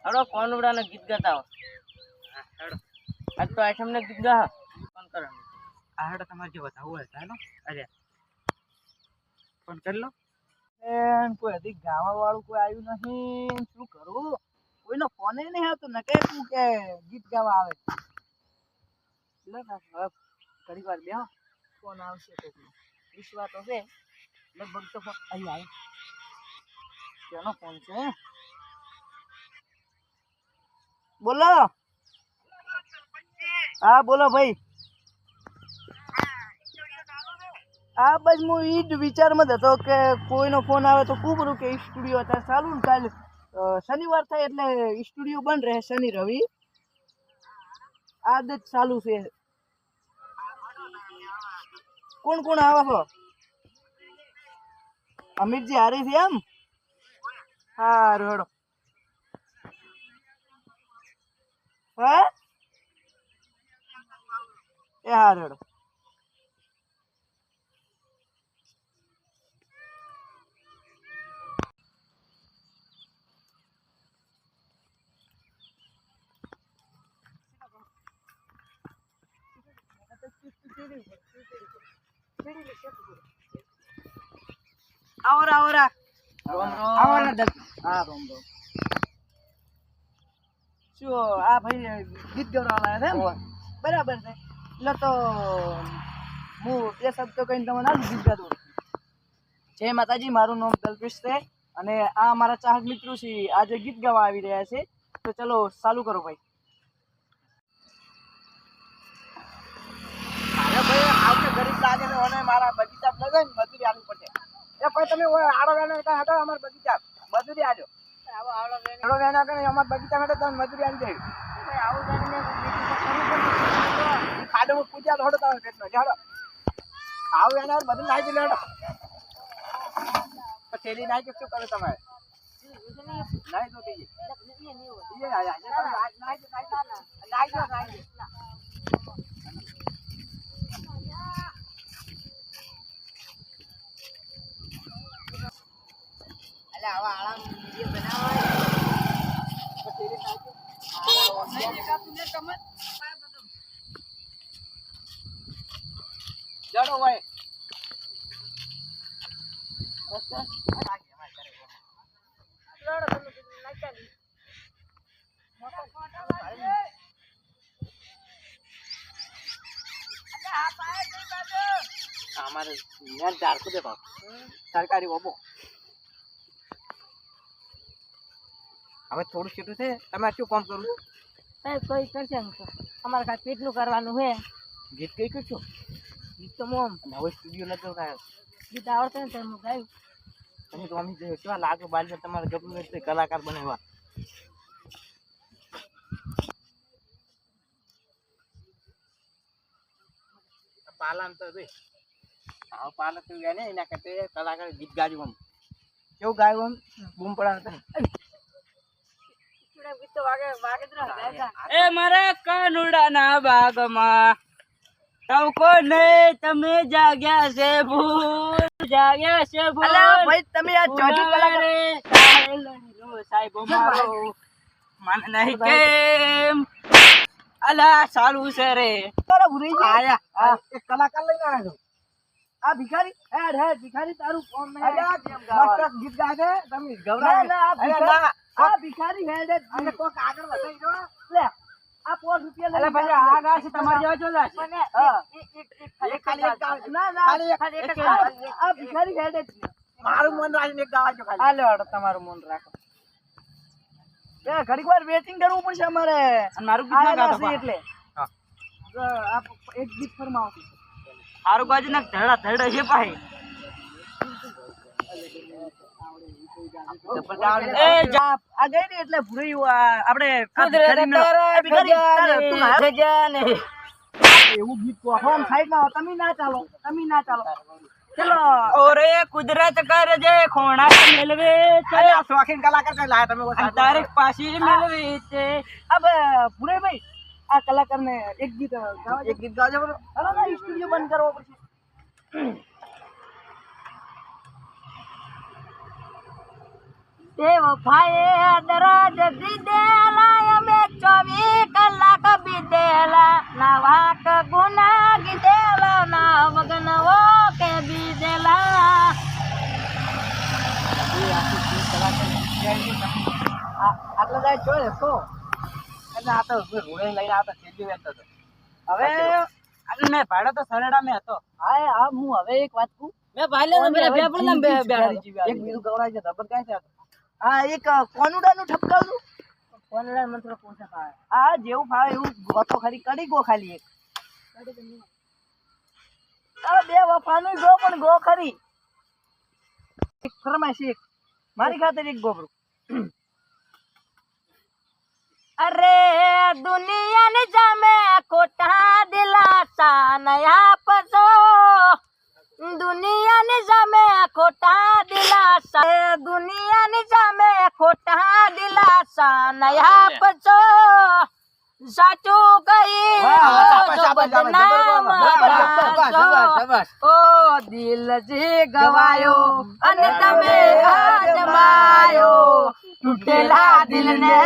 હડો કોનુડાના ગીત ગાતા હો. આજ તો આઈટમ ને ગીત ગા ફોન કરો. આ હેડો તમારે જે બતાવવું હોય ચાલો. અરે ફોન કરી લો. કોઈ હજી ગાવા વાળું કોઈ આવ્યું નથી. શું કરું? કોઈનો ફોન નહીં આવતો ને કે તું કે ગીત ગાવા આવે. લે હવે ઘણી વાર બે ફોન આવશે તો વિશ્વાસ તો છે લગભગ તો અહીં આવે. કેનો ફોન છે? બોલો. હા બોલો ભાઈ. હા બસ હું ઈ જ વિચારમાં જ હતો કે કોઈનો ફોન આવે તો કુબરું કે સ્ટુડિયો અત્યારે ચાલુ ને કાલે શનિવાર થાય એટલે સ્ટુડિયો બંધ રહે શનિ રવિ. આજ જ ચાલુ છે. કોણ કોણ આવે છો? અમિતજી હારી છે એમ? હા રોડો. હા એ હા રોડો. આવરા આવરા. હા રોમ રોમ. શું આ ભાઈ ગીત ગવડાવવા આવ્યા છે? બરાબર છે. એટલે તો હું બે શબ્દ કહીને તમને આ ગીત ગાતો. જય માતાજી, મારું નામ કલ્પેશ છે અને આ મારા ચાહક મિત્રો છે આજે ગીત ગાવા આવી રહ્યા છે. તો ચલો ચાલુ કરો ભાઈ. અરે ભાઈ આવકે ગરીબ લાગે છે અને મારા બગીચા લગે ને મજૂરી આલવી પડશે. એ ભાઈ તમે આડો વેનો હતા અમાર બગીચા મજૂરી આજો. આડો વેનો કે અમાર બગીચા માટે તમને મજૂરી આલી દે. ભાઈ આવું જાણીને ખાડો પૂજા લો હડો તમે પેટનો જાડો. આવું એના બધું નાખી લેડો. થેલી નાખી શું કરો તમે? નાઈ દો દીજે. જડો ભાઈ. અમારે ચારસો દે બાપ સરકારી બાબો. હવે થોડું છેટું છે. તમે શું કામ કરું? કોઈ કરશે અમારે કાંઈ કેટલું કરવાનું છે? ગીત કઈ કરશું? ગીત તો મોમ હવે સ્ટુડિયો નતો થાય. ગીત આવડશે ને તમે ગાયું. તમે તો અમી કેવા લાગો બાલ તમારે ગબરું કલાકાર બનાવવા. પાલન તો ભાઈ હા પાલન તો ગયા ને એના કરતા કલાકાર ગીત ગાયું આમ કેવું ગાયું આમ બૂમ પડાવતા. એ મારા કાનુડાના બાગમાં તવકો નહીં તમે જાગ્યા છે ભૂલ જાગ્યા છે ભૂલ. અલા ભાઈ તમે આ ચોથી કલાકાર સાહેબ મારો મને નહીં કેમ અલા સારું છે રે. તારા ભૂરી આયા એક કલાકાર લઈને આવ્યા છો. આ ભિખારી હેડ હેડ ભિખારી તારું ફોન નહીં. અલા કેમ ગાવા ગીત ગાજે તમે ગવરા ના આ ભિખારી હેડ અને કોક આગળ વધાઈ જો લે આ 5 રૂપિયા અલા ભાઈ આ ગા છે તમારી જેવા જોલા છે. એક ખાલી એક ગાવ ના ના ખાલી એક આ ભિખારી હેડ મારું મન રાખીને એક ગાવા જો ખાલી. હાલે વાડો તમારું મન રાખો. એ ઘડીક વાર વેટિંગ કરવું પડશે અમારે અને મારું ગીત ના ગાતો એટલે હા આપ એક ગીત ફરમાવો. હારું બાજુ ના ધડા ધડા છે પાહી. એ જા આ ગઈ ને એટલે ભૂરી આપણે એવું ગીત કહો હોમ સાઈડમાં તમે ના ચાલો ચલો. ઓરે કુદરત કરજે ખોણા મેલવે છે શોખીન કલાકાર કઈ લાયા તમે તારીખ પાછી મેલવે છે. અબ ભૂરે ભાઈ આ કલાકાર ને એક ગીત ગાવજો બોલો. હાલો ના સ્ટુડિયો બંધ કરવો પડશે. એ વફાએ દરજ દીધેલા અમે 24 કલાક બીધેલા ના વાક ગુના ગીધેલા ના વગનવો કે બીધેલા આટલા જાય જોઈ તો એટલે આ તો રોડે લઈને આવતા છેલ્લી વેચતો હતો હવે આજે મેં ભાડો તો સરેડા મેં હતો હા હું હવે એક વાત કહું મેં ભાઈ લે પેલા બે પણ એક બીજું ગવરાય છે ખબર કાંઈ છે હા એક કોનુડાનું ઠપકાવનું કોનડા મંત્ર પૂછે ખાય હા જેવું ફાવે એવું ગોતો ખરી કરી ગો ખાલી એક આ બે વફાનું ગો પણ ગો ખરી એક ફરમાઈશ એક મારી ખાતર એક ગોબરું અરે દુનિયાની જામે ખોટા દિલાસા નયા પસો દુનિયાની સામે ખોટા દિલાસા દુનિયાની સામે ખોટા દિલાસા નયા પસો સાચું કહી બદનામ ઓ દિલ જે ગવાયો અને તમે અજમાયો તૂટેલા દિલને